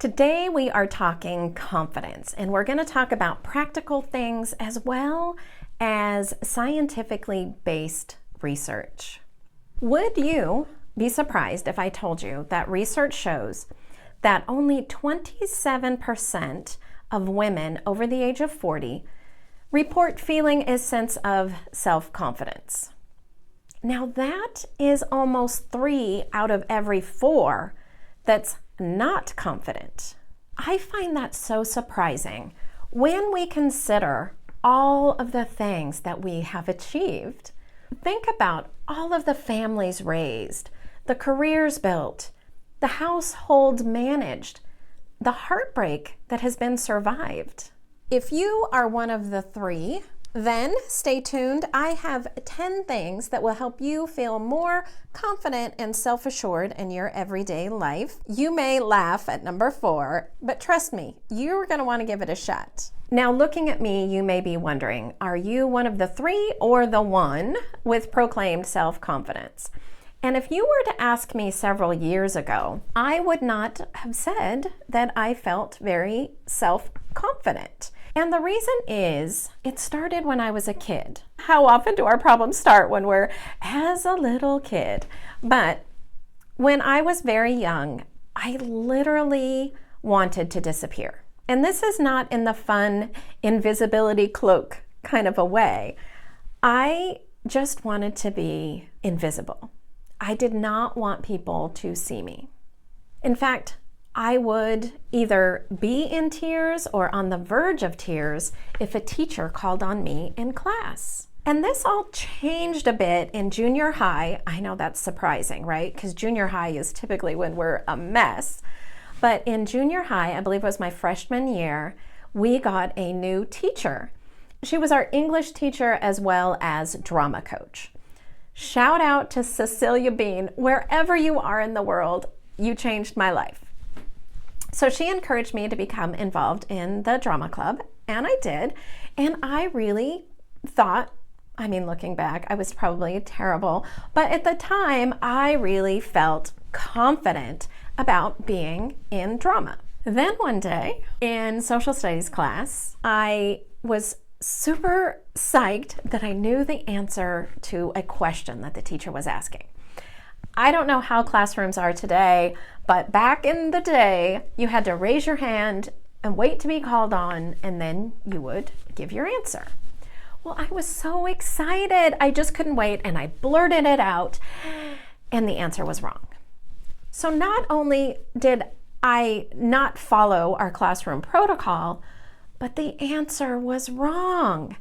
Today we are talking confidence, and we're going to talk about practical things as well as scientifically based research. Would you be surprised if I told you that research shows that only 27% of women over the age of 40 report feeling a sense of self-confidence? Now that is almost 3 out of every 4 that's not confident. I find that so surprising when we consider all of the things that we have achieved. Think about all of the families raised, the careers built, the household managed, the heartbreak that has been survived. If you are one of the 3, then stay tuned. I have 10 things that will help you feel more confident and self-assured in your everyday life. You may laugh at number 4, but trust me, you're going to want to give it a shot. Now, looking at me, you may be wondering, are you one of the 3 or the 1 with proclaimed self-confidence? And if you were to ask me several years ago, I would not have said that I felt very self-confident. And the reason is, it started when I was a kid. How often do our problems start when we're as a little kid? But when I was very young, I literally wanted to disappear. And this is not in the fun invisibility cloak kind of a way. I just wanted to be invisible. I did not want people to see me. In fact, I would either be in tears or on the verge of tears if a teacher called on me in class. And this all changed a bit in junior high. I know that's surprising, right? Because junior high is typically when we're a mess. But in junior high, I believe it was my freshman year, we got a new teacher. She was our English teacher as well as drama coach. Shout out to Cecilia Bean. Wherever you are in the world, you changed my life. So she encouraged me to become involved in the drama club, and I did. And I really thought, looking back, I was probably terrible, but at the time, I really felt confident about being in drama. Then one day in social studies class, I was super psyched that I knew the answer to a question that the teacher was asking. I don't know how classrooms are today, but back in the day, you had to raise your hand and wait to be called on, and then you would give your answer. Well, I was so excited. I just couldn't wait, and I blurted it out, and the answer was wrong. So not only did I not follow our classroom protocol, but the answer was wrong.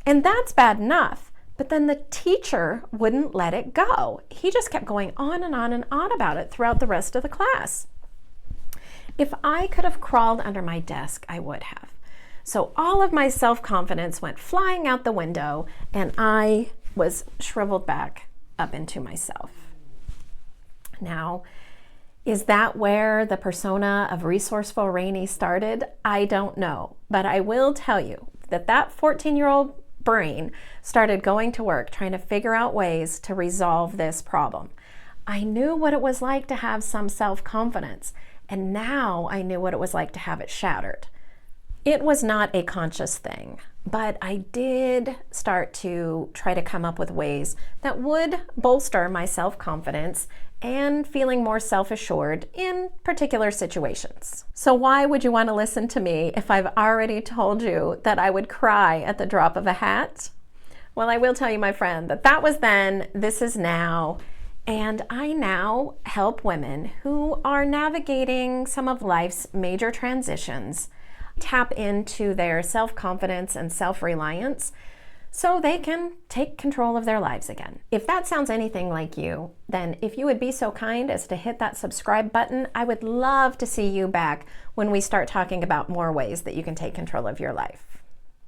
And that's bad enough. But then the teacher wouldn't let it go. He just kept going on and on and on about it throughout the rest of the class. If I could have crawled under my desk, I would have. So all of my self-confidence went flying out the window, and I was shriveled back up into myself. Now, is that where the persona of Resourceful Raini started? I don't know. But I will tell you that 14-year-old brain started going to work trying to figure out ways to resolve this problem. I knew what it was like to have some self-confidence, and now I knew what it was like to have it shattered. It was not a conscious thing, but I did start to try to come up with ways that would bolster my self-confidence and feeling more self-assured in particular situations. So why would you want to listen to me if I've already told you that I would cry at the drop of a hat? Well, I will tell you, my friend, that was then, this is now, and I now help women who are navigating some of life's major transitions tap into their self-confidence and self-reliance so they can take control of their lives again. If that sounds anything like you, then if you would be so kind as to hit that subscribe button, I would love to see you back when we start talking about more ways that you can take control of your life.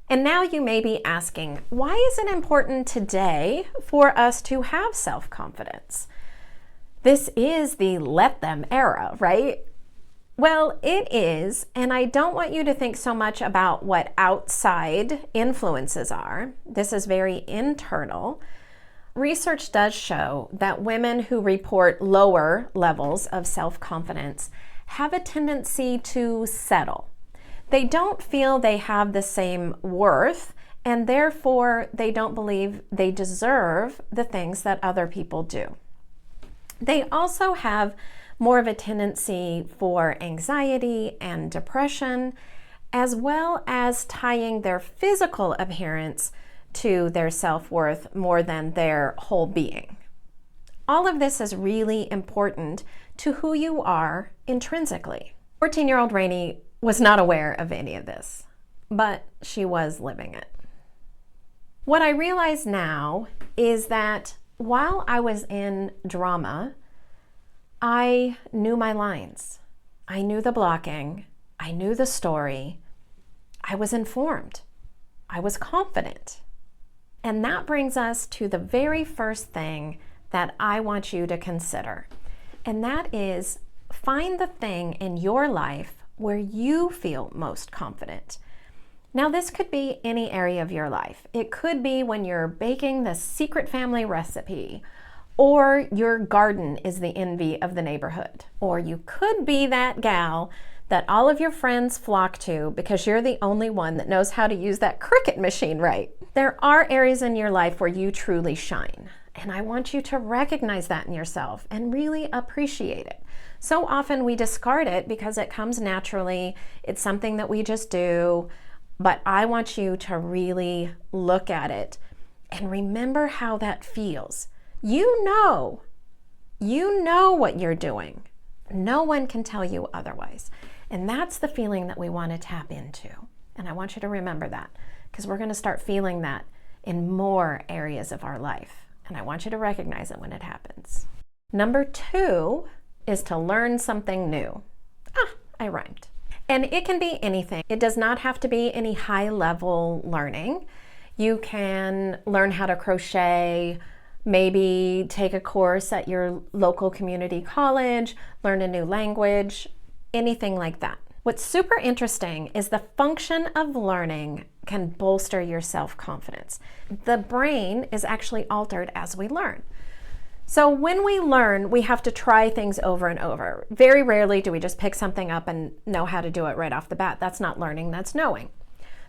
And now you may be asking, why is it important today for us to have self-confidence? This is the let them era, right? Well, it is, and I don't want you to think so much about what outside influences are. This is very internal. Research does show that women who report lower levels of self-confidence have a tendency to settle. They don't feel they have the same worth, and therefore they don't believe they deserve the things that other people do. They also have more of a tendency for anxiety and depression, as well as tying their physical appearance to their self-worth more than their whole being. All of this is really important to who you are intrinsically. 14-year-old Raini was not aware of any of this, but she was living it. What I realize now is that while I was in drama, I knew my lines. I knew the blocking. I knew the story. I was informed. I was confident. And that brings us to the very first thing that I want you to consider. And that is, find the thing in your life where you feel most confident. Now, this could be any area of your life. It could be when you're baking the secret family recipe, or your garden is the envy of the neighborhood. Or you could be that gal that all of your friends flock to because you're the only one that knows how to use that Cricut machine right. There are areas in your life where you truly shine. And I want you to recognize that in yourself and really appreciate it. So often we discard it because it comes naturally. It's something that we just do. But I want you to really look at it and remember how that feels. You know what you're doing. No one can tell you otherwise. And that's the feeling that we want to tap into. And I want you to remember that, because we're going to start feeling that in more areas of our life. And I want you to recognize it when it happens. Number 2 is to learn something new. I rhymed. And it can be anything. It does not have to be any high-level learning. You can learn how to crochet, maybe take a course at your local community college, learn a new language, anything like that. What's super interesting is the function of learning can bolster your self-confidence. The brain is actually altered as we learn. So when we learn, we have to try things over and over. Very rarely do we just pick something up and know how to do it right off the bat. That's not learning, that's knowing.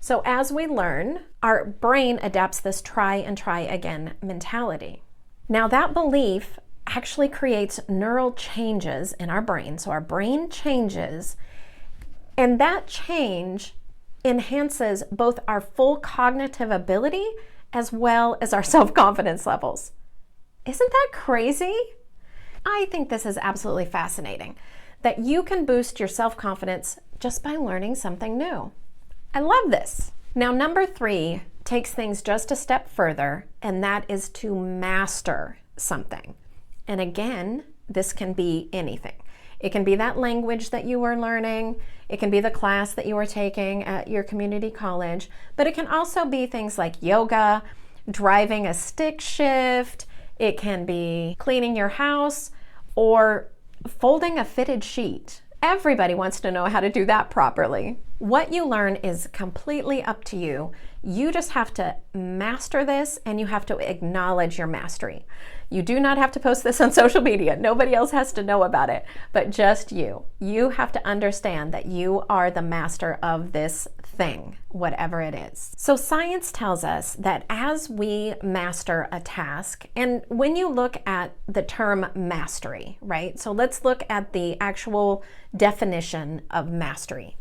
So as we learn, our brain adapts this try and try again mentality. Now that belief actually creates neural changes in our brain. So our brain changes, and that change enhances both our full cognitive ability as well as our self-confidence levels. Isn't that crazy? I think this is absolutely fascinating, that you can boost your self-confidence just by learning something new. I love this. Now, number 3 takes things just a step further, and that is to master something. And again, this can be anything. It can be that language that you were learning. It can be the class that you were taking at your community college, but it can also be things like yoga, driving a stick shift. It can be cleaning your house or folding a fitted sheet. Everybody wants to know how to do that properly. What you learn is completely up to you. You just have to master this, and you have to acknowledge your mastery. You do not have to post this on social media. Nobody else has to know about it, but just you. You have to understand that you are the master of this thing, whatever it is. So science tells us that as we master a task, and when you look at the term mastery, right? So let's look at the actual definition of mastery.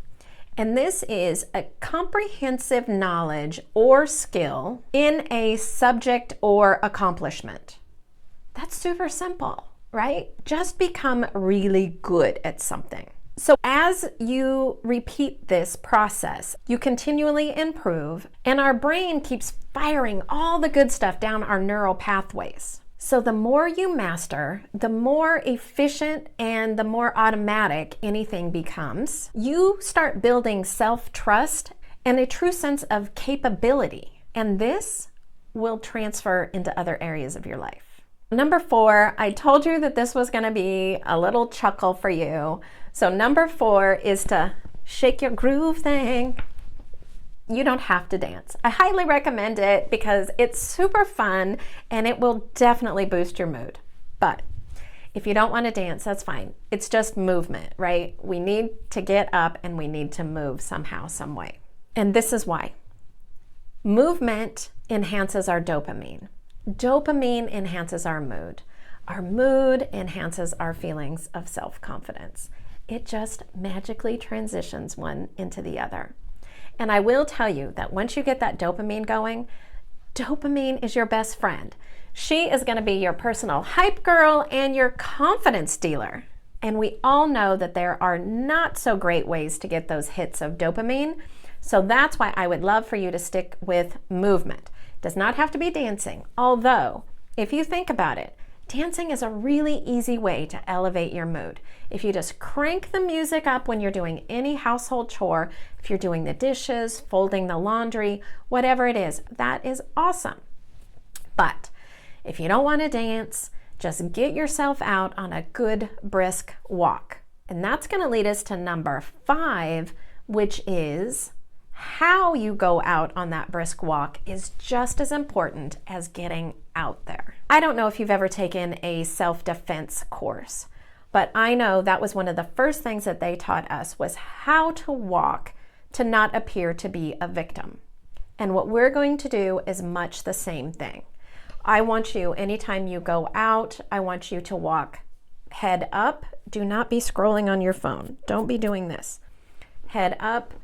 And this is a comprehensive knowledge or skill in a subject or accomplishment. That's super simple, right? Just become really good at something. So as you repeat this process, you continually improve, and our brain keeps firing all the good stuff down our neural pathways. So the more you master, the more efficient and the more automatic anything becomes. You start building self-trust and a true sense of capability, and this will transfer into other areas of your life. Number 4, I told you that this was going to be a little chuckle for you. So number 4 is to shake your groove thing. You don't have to dance. I highly recommend it because it's super fun and it will definitely boost your mood. But If you don't want to dance, that's fine. It's just movement, right? We need to get up and we need to move somehow, some way. And this is why. Movement enhances our dopamine. Dopamine enhances our mood. Our mood enhances our feelings of self-confidence. It just magically transitions one into the other. And I will tell you that once you get that dopamine going, dopamine is your best friend. She is going to be your personal hype girl and your confidence dealer. And we all know that there are not so great ways to get those hits of dopamine. So that's why I would love for you to stick with movement. It does not have to be dancing. Although, if you think about it, dancing is a really easy way to elevate your mood. If you just crank the music up when you're doing any household chore, if you're doing the dishes, folding the laundry, whatever it is, that is awesome. But if you don't want to dance, just get yourself out on a good brisk walk. And that's going to lead us to number 5, which is how you go out on that brisk walk is just as important as getting out there. I don't know if you've ever taken a self-defense course, but I know that was one of the first things that they taught us was how to walk to not appear to be a victim. And what we're going to do is much the same thing. I want you, anytime you go out, I want you to walk head up. Do not be scrolling on your phone. Don't be doing this. Head up,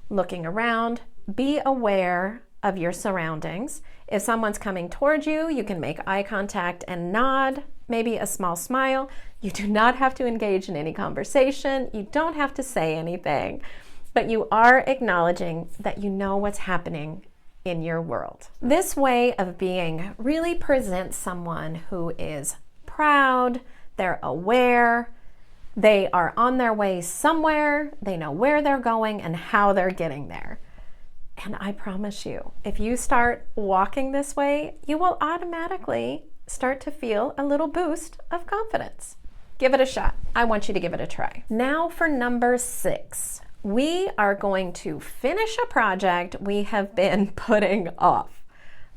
looking around, be aware of your surroundings. If someone's coming towards you, you can make eye contact and nod, maybe a small smile. You do not have to engage in any conversation. You don't have to say anything, but you are acknowledging that you know what's happening in your world. This way of being really presents someone who is proud, they're aware, they are on their way somewhere, they know where they're going and how they're getting there. And I promise you, if you start walking this way, you will automatically start to feel a little boost of confidence. Give it a shot. I want you to give it a try. Now for number 6. We are going to finish a project we have been putting off.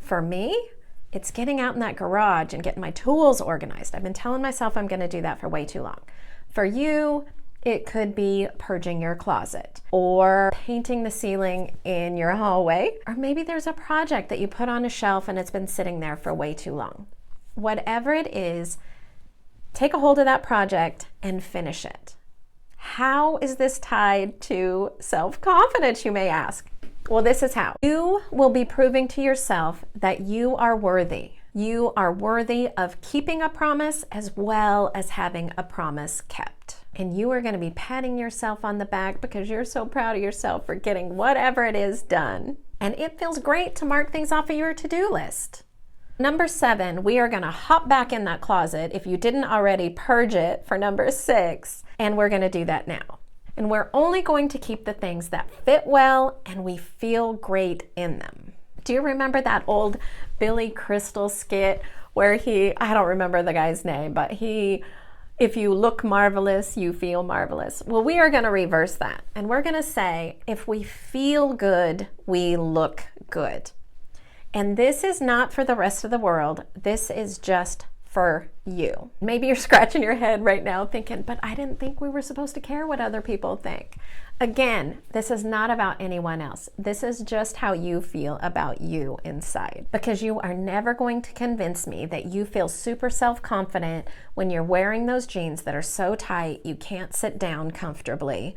For me, it's getting out in that garage and getting my tools organized. I've been telling myself I'm going to do that for way too long. For you, it could be purging your closet or painting the ceiling in your hallway, or maybe there's a project that you put on a shelf and it's been sitting there for way too long. Whatever it is, take a hold of that project and finish it. How is this tied to self-confidence, you may ask? Well, this is how. You will be proving to yourself that you are worthy. You are worthy of keeping a promise as well as having a promise kept. And you are going to be patting yourself on the back because you're so proud of yourself for getting whatever it is done. And it feels great to mark things off of your to-do list. Number 7, we are going to hop back in that closet if you didn't already purge it for number 6, and we're going to do that now. And we're only going to keep the things that fit well and we feel great in them. Do you remember that old Billy Crystal skit where I don't remember the guy's name, but if you look marvelous, you feel marvelous. Well, we are going to reverse that. And we're going to say, if we feel good, we look good. And this is not for the rest of the world. This is just for you. Maybe you're scratching your head right now thinking, but I didn't think we were supposed to care what other people think. Again, this is not about anyone else. This is just how you feel about you inside. Because you are never going to convince me that you feel super self-confident when you're wearing those jeans that are so tight you can't sit down comfortably,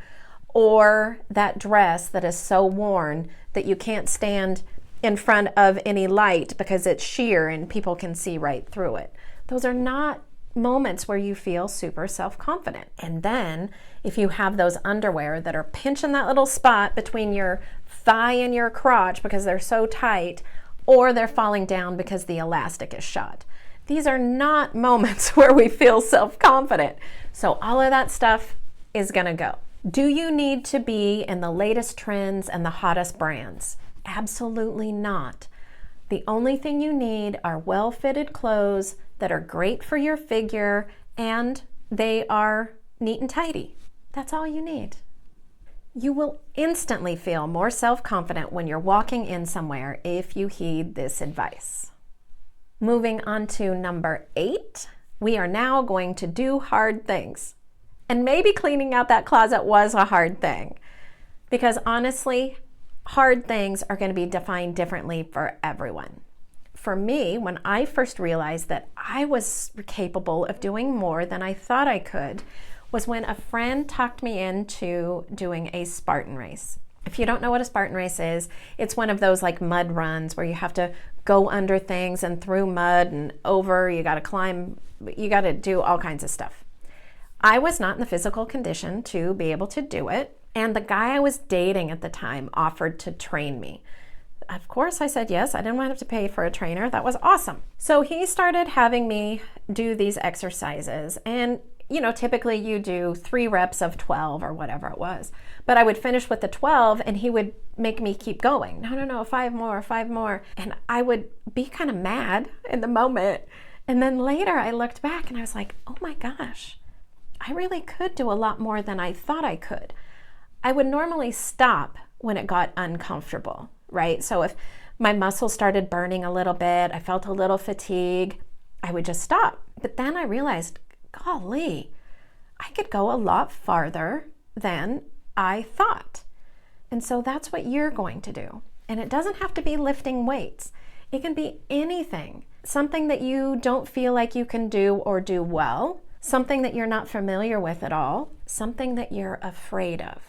or that dress that is so worn that you can't stand in front of any light because it's sheer and people can see right through it. Those are not moments where you feel super self-confident. And then if you have those underwear that are pinching that little spot between your thigh and your crotch because they're so tight, or they're falling down because the elastic is shot. These are not moments where we feel self-confident. So all of that stuff is gonna go. Do you need to be in the latest trends and the hottest brands? Absolutely not. The only thing you need are well-fitted clothes that are great for your figure and they are neat and tidy. That's all you need. You will instantly feel more self-confident when you're walking in somewhere if you heed this advice. Moving on to number 8, We are now going to do hard things. And maybe cleaning out that closet was a hard thing, because honestly, hard things are going to be defined differently for everyone. For me, when I first realized that I was capable of doing more than I thought I could, was when a friend talked me into doing a Spartan race. If you don't know what a Spartan race is, it's one of those like mud runs where you have to go under things and through mud and over, you got to climb, you got to do all kinds of stuff. I was not in the physical condition to be able to do it, and the guy I was dating at the time offered to train me. Of course, I said yes. I didn't want to have to pay for a trainer. That was awesome. So he started having me do these exercises. And, you know, typically you do 3 reps of 12 or whatever it was. But I would finish with the 12 and he would make me keep going. No, 5 more, 5 more. And I would be kind of mad in the moment. And then later I looked back and I was like, oh my gosh, I really could do a lot more than I thought I could. I would normally stop when it got uncomfortable, right? So if my muscles started burning a little bit, I felt a little fatigue, I would just stop. But then I realized, golly, I could go a lot farther than I thought. And so that's what you're going to do. And it doesn't have to be lifting weights. It can be anything. Something that you don't feel like you can do or do well, something that you're not familiar with at all, something that you're afraid of.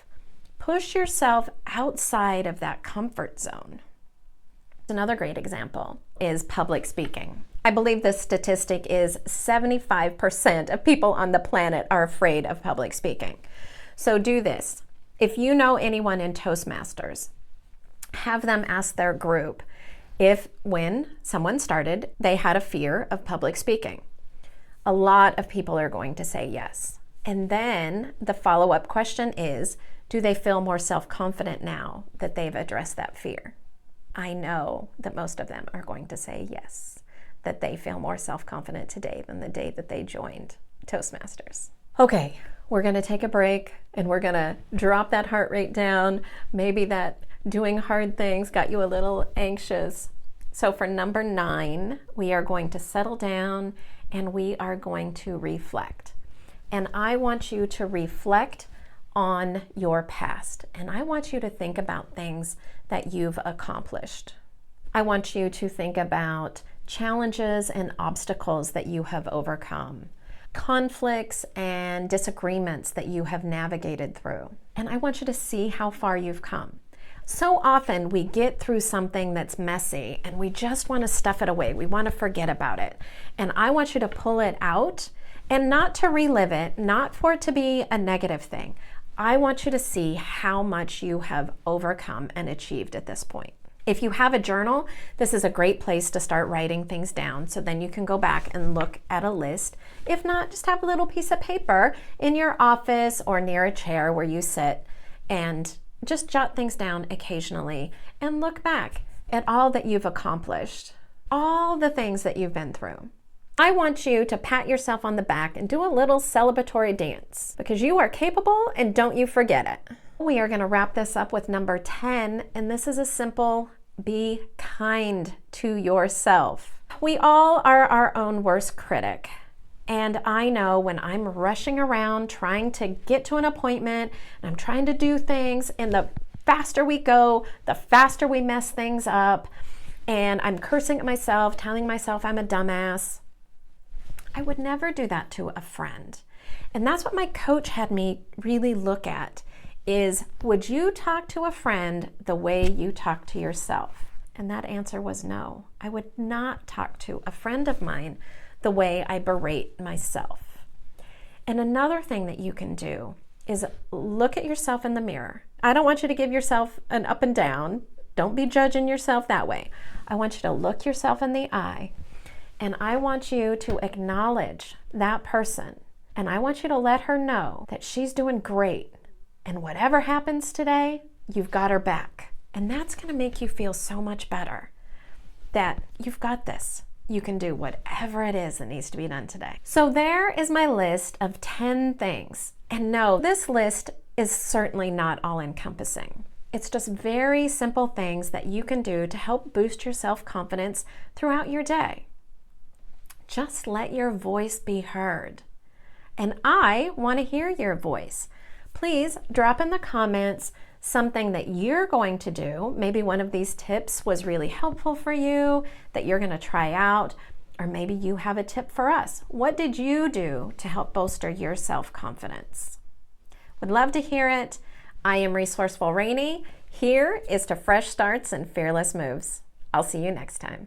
Push yourself outside of that comfort zone. Another great example is public speaking. I believe this statistic is 75% of people on the planet are afraid of public speaking. So do this. If you know anyone in Toastmasters, have them ask their group if when someone started, they had a fear of public speaking. A lot of people are going to say yes. And then the follow-up question is, do they feel more self-confident now that they've addressed that fear? I know that most of them are going to say yes, that they feel more self-confident today than the day that they joined Toastmasters. Okay, we're going to take a break and we're going to drop that heart rate down. Maybe that doing hard things got you a little anxious. So for number 9, we are going to settle down and we are going to reflect. And I want you to reflect on your past. And I want you to think about things that you've accomplished. I want you to think about challenges and obstacles that you have overcome, conflicts and disagreements that you have navigated through. And I want you to see how far you've come. So often we get through something that's messy and we just want to stuff it away. We want to forget about it. And I want you to pull it out and not to relive it, not for it to be a negative thing. I want you to see how much you have overcome and achieved at this point. If you have a journal, this is a great place to start writing things down, so then you can go back and look at a list. If not, just have a little piece of paper in your office or near a chair where you sit and just jot things down occasionally and look back at all that you've accomplished, all the things that you've been through. I want you to pat yourself on the back and do a little celebratory dance because you are capable and don't you forget it. We are going to wrap this up with number 10, and this is a simple: be kind to yourself. We all are our own worst critic. And I know when I'm rushing around trying to get to an appointment and I'm trying to do things, and the faster we go, the faster we mess things up, and I'm cursing at myself, telling myself I'm a dumbass. I would never do that to a friend. And that's what my coach had me really look at is, would you talk to a friend the way you talk to yourself? And that answer was no. I would not talk to a friend of mine the way I berate myself. And another thing that you can do is look at yourself in the mirror. I don't want you to give yourself an up and down. Don't be judging yourself that way. I want you to look yourself in the eye, and I want you to acknowledge that person. And I want you to let her know that she's doing great. And whatever happens today, you've got her back. And that's going to make you feel so much better that you've got this. You can do whatever it is that needs to be done today. So there is my list of 10 things. And no, this list is certainly not all-encompassing. It's just very simple things that you can do to help boost your self-confidence throughout your day. Just let your voice be heard. And I want to hear your voice. Please drop in the comments something that you're going to do. Maybe one of these tips was really helpful for you that you're going to try out, or maybe you have a tip for us. What did you do to help bolster your self-confidence? Would love to hear it. I am Resourceful Raini. Here is to fresh starts and fearless moves. I'll see you next time.